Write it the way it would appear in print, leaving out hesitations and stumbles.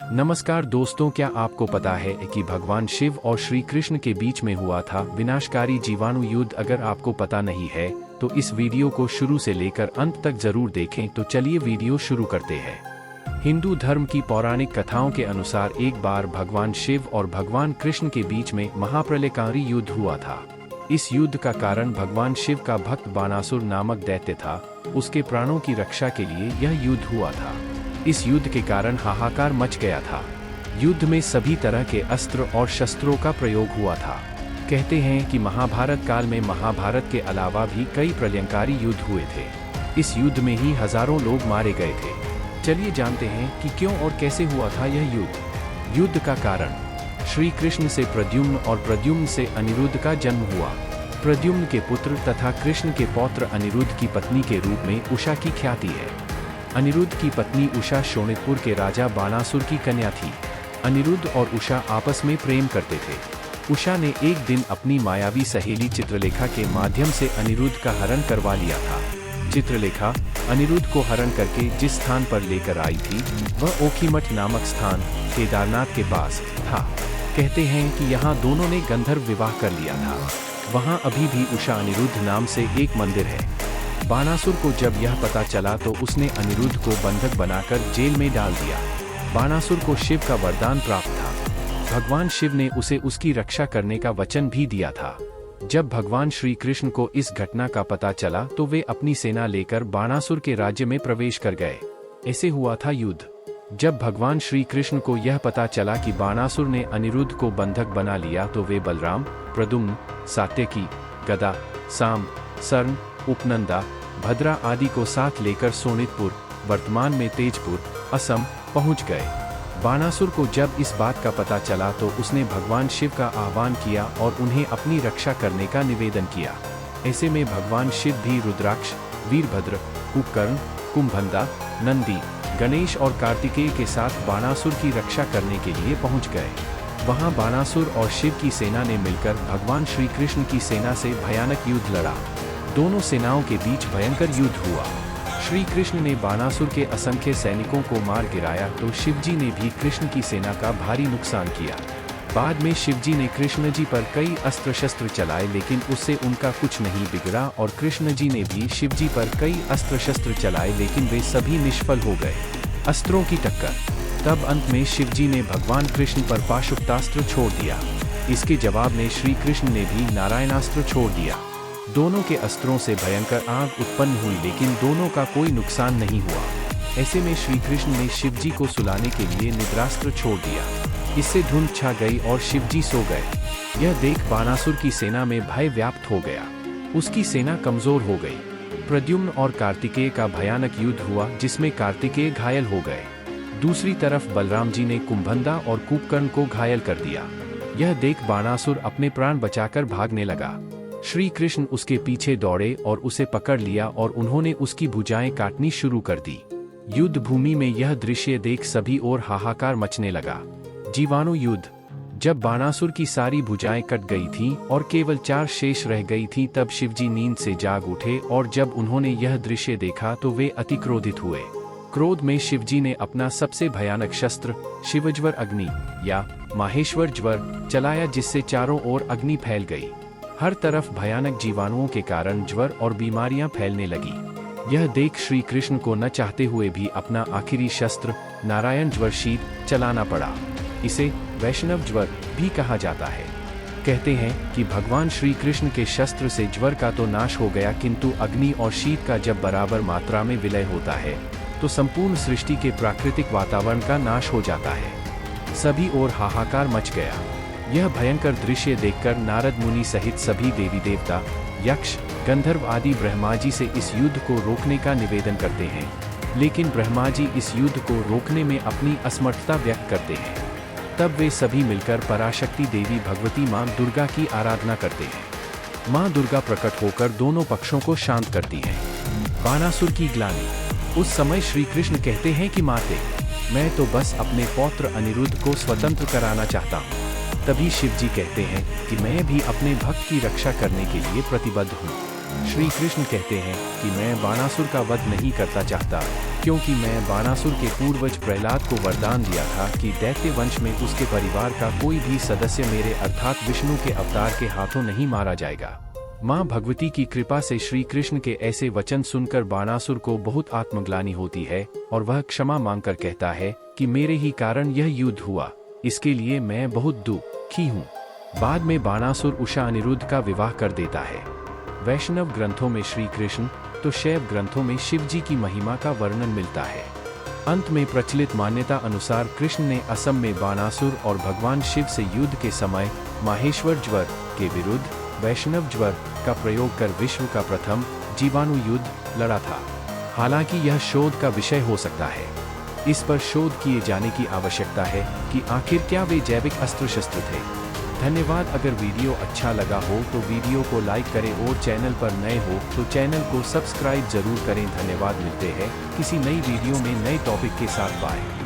नमस्कार दोस्तों, क्या आपको पता है कि भगवान शिव और श्री कृष्ण के बीच में हुआ था विनाशकारी जीवाणु युद्ध? अगर आपको पता नहीं है तो इस वीडियो को शुरू से लेकर अंत तक जरूर देखें। तो चलिए वीडियो शुरू करते हैं। हिंदू धर्म की पौराणिक कथाओं के अनुसार एक बार भगवान शिव और भगवान कृष्ण के बीच में महाप्रलयकारी युद्ध हुआ था। इस युद्ध का कारण भगवान शिव का भक्त बाणासुर नामक दैत्य था। उसके प्राणों की रक्षा के लिए यह युद्ध हुआ था। इस युद्ध के कारण हाहाकार मच गया था। युद्ध में सभी तरह के अस्त्र और शस्त्रों का प्रयोग हुआ था। कहते हैं कि महाभारत काल में महाभारत के अलावा भी कई प्रलयंकारी युद्ध हुए थे। इस युद्ध में ही हजारों लोग मारे गए थे। चलिए जानते हैं कि क्यों और कैसे हुआ था यह युद्ध। युद्ध का कारण। श्री कृष्ण से प्रद्युम्न और प्रद्युम्न से अनिरुद्ध का जन्म हुआ। प्रद्युम्न के पुत्र तथा कृष्ण के पौत्र अनिरुद्ध की पत्नी के रूप में उषा की ख्याति है। अनिरुद्ध की पत्नी उषा शोणितपुर के राजा बाणासुर की कन्या थी। अनिरुद्ध और उषा आपस में प्रेम करते थे। उषा ने एक दिन अपनी मायावी सहेली चित्रलेखा के माध्यम से अनिरुद्ध का हरण करवा लिया था। चित्रलेखा अनिरुद्ध को हरण करके जिस स्थान पर लेकर आई थी वह ओखीमठ नामक स्थान केदारनाथ के पास था। कहते हैं कि यहाँ दोनों ने गंधर्व विवाह कर लिया था। वहाँ अभी भी उषा अनिरुद्ध नाम से एक मंदिर है। बाणासुर को जब यह पता चला तो उसने अनिरुद्ध को बंधक बनाकर जेल में डाल दिया। बाणासुर को शिव का वरदान प्राप्त था। भगवान शिव ने उसे उसकी रक्षा करने का वचन भी दिया था। जब भगवान श्री कृष्ण को इस घटना का पता चला तो वे अपनी सेना लेकर बाणासुर के राज्य में प्रवेश कर गए। ऐसे हुआ था युद्ध। जब भगवान श्री कृष्ण को यह पता चला कि बाणासुर ने अनिरुद्ध को बंधक बना लिया तो वे बलराम, प्रद्युम्न, सात्यकी, गदा, सांब, सर्ण, उपनंदा, भद्रा आदि को साथ लेकर सोनितपुर, वर्तमान में तेजपुर, असम पहुंच गए। बाणासुर को जब इस बात का पता चला तो उसने भगवान शिव का आह्वान किया और उन्हें अपनी रक्षा करने का निवेदन किया। ऐसे में भगवान शिव भी रुद्राक्ष, वीरभद्र, कुंभकर्ण, कुंभंदा, नंदी, गणेश और कार्तिकेय के साथ बाणासुर की रक्षा करने के लिए पहुंच गए। वहां बाणासुर और शिव की सेना ने मिलकर भगवान श्री कृष्ण की सेना से भयानक युद्ध लड़ा। दोनों सेनाओं के बीच भयंकर युद्ध हुआ। श्री कृष्ण ने बाणासुर के असंख्य सैनिकों को मार गिराया तो शिवजी ने भी कृष्ण की सेना का भारी नुकसान किया। बाद में शिवजी ने कृष्ण जी पर कई अस्त्र शस्त्र चलाए लेकिन उससे उनका कुछ नहीं बिगड़ा और कृष्ण जी ने भी शिवजी पर कई अस्त्र शस्त्र चलाए लेकिन वे सभी निष्फल हो गए। अस्त्रों की टक्कर। तब अंत में शिवजी ने भगवान कृष्ण पर पाशुपतास्त्र छोड़ दिया। इसके जवाब में श्री कृष्ण ने भी नारायणास्त्र छोड़ दिया। दोनों के अस्त्रों से भयंकर आग उत्पन्न हुई लेकिन दोनों का कोई नुकसान नहीं हुआ। ऐसे में श्री कृष्ण ने शिवजी को सुलाने के लिए निद्रास्त्र छोड़ दिया। इससे धुंध छा गई और शिवजी सो गए। यह देख बाणासुर की सेना में भय व्याप्त हो गया। उसकी सेना कमजोर हो गई। प्रद्युम्न और कार्तिकेय का भयानक युद्ध हुआ जिसमें कार्तिकेय घायल हो गए। दूसरी तरफ बलराम जी ने कुंभंदा और कुंभकर्ण को घायल कर दिया। यह देख बाणासुर अपने प्राण बचाकर भागने लगा। श्री कृष्ण उसके पीछे दौड़े और उसे पकड़ लिया और उन्होंने उसकी भुजाएं काटनी शुरू कर दी। युद्ध भूमि में यह दृश्य देख सभी ओर हाहाकार मचने लगा। जीवाणु युद्ध। जब बाणासुर की सारी भुजाएं कट गई थीं और केवल 4 शेष रह गई थीं तब शिवजी नींद से जाग उठे और जब उन्होंने यह दृश्य देखा तो वे अति क्रोधित हुए। क्रोध में शिवजी ने अपना सबसे भयानक शस्त्र शिवज्वर अग्नि या माहेश्वर ज्वर चलाया जिससे चारों ओर अग्नि फैल गई। हर तरफ भयानक जीवाणुओं के कारण ज्वर और बीमारियां फैलने लगी। यह देख श्री कृष्ण को न चाहते हुए भी अपना आखिरी शस्त्र नारायण ज्वर शीत चलाना पड़ा। इसे वैष्णव ज्वर भी कहा जाता है। कहते हैं कि भगवान श्री कृष्ण के शस्त्र से ज्वर का तो नाश हो गया किंतु अग्नि और शीत का जब बराबर मात्रा में विलय होता है तो संपूर्ण सृष्टि के प्राकृतिक वातावरण का नाश हो जाता है। सभी ओर हाहाकार मच गया। यह भयंकर दृश्य देखकर नारद मुनि सहित सभी देवी देवता, यक्ष, गंधर्व आदि ब्रह्मा जी से इस युद्ध को रोकने का निवेदन करते हैं लेकिन ब्रह्मा जी इस युद्ध को रोकने में अपनी असमर्थता व्यक्त करते हैं। तब वे सभी मिलकर पराशक्ति देवी भगवती मां दुर्गा की आराधना करते हैं। मां दुर्गा प्रकट होकर दोनों पक्षों को शांत करती हैं। बाणासुर की ग्लानि। उस समय श्री कृष्ण कहते हैं कि माते, मैं तो बस अपने पौत्र अनिरुद्ध को स्वतंत्र कराना चाहता हूँ। तभी शिवजी कहते हैं कि मैं भी अपने भक्त की रक्षा करने के लिए प्रतिबद्ध हूँ। श्री कृष्ण कहते हैं कि मैं बाणासुर का वध नहीं करना चाहता, क्योंकि मैं बाणासुर के पूर्वज प्रहलाद को वरदान दिया था कि दैत्य वंश में उसके परिवार का कोई भी सदस्य मेरे अर्थात विष्णु के अवतार के हाथों नहीं मारा जाएगा। माँ भगवती की कृपा से श्री कृष्ण के ऐसे वचन सुनकर बाणासुर को बहुत आत्मग्लानि होती है और वह क्षमा मांगकर कहता है कि मेरे ही कारण यह युद्ध हुआ, इसके लिए मैं बहुत दुखी हूँ। बाद में बाणासुर उषा अनिरुद्ध का विवाह कर देता है। वैष्णव ग्रंथों में श्री कृष्ण तो शैव ग्रंथों में शिव जी की महिमा का वर्णन मिलता है। अंत में प्रचलित मान्यता अनुसार कृष्ण ने असम में बाणासुर और भगवान शिव से युद्ध के समय माहेश्वर ज्वर के विरुद्ध वैष्णव ज्वर का प्रयोग कर विश्व का प्रथम जीवाणु युद्ध लड़ा था। हालांकि यह शोध का विषय हो सकता है। इस पर शोध किए जाने की आवश्यकता है कि आखिर क्या वे जैविक अस्त्र शस्त्र थे। धन्यवाद। अगर वीडियो अच्छा लगा हो तो वीडियो को लाइक करें और चैनल पर नए हो तो चैनल को सब्सक्राइब जरूर करें। धन्यवाद। मिलते हैं किसी नई वीडियो में नए टॉपिक के साथ। बाय।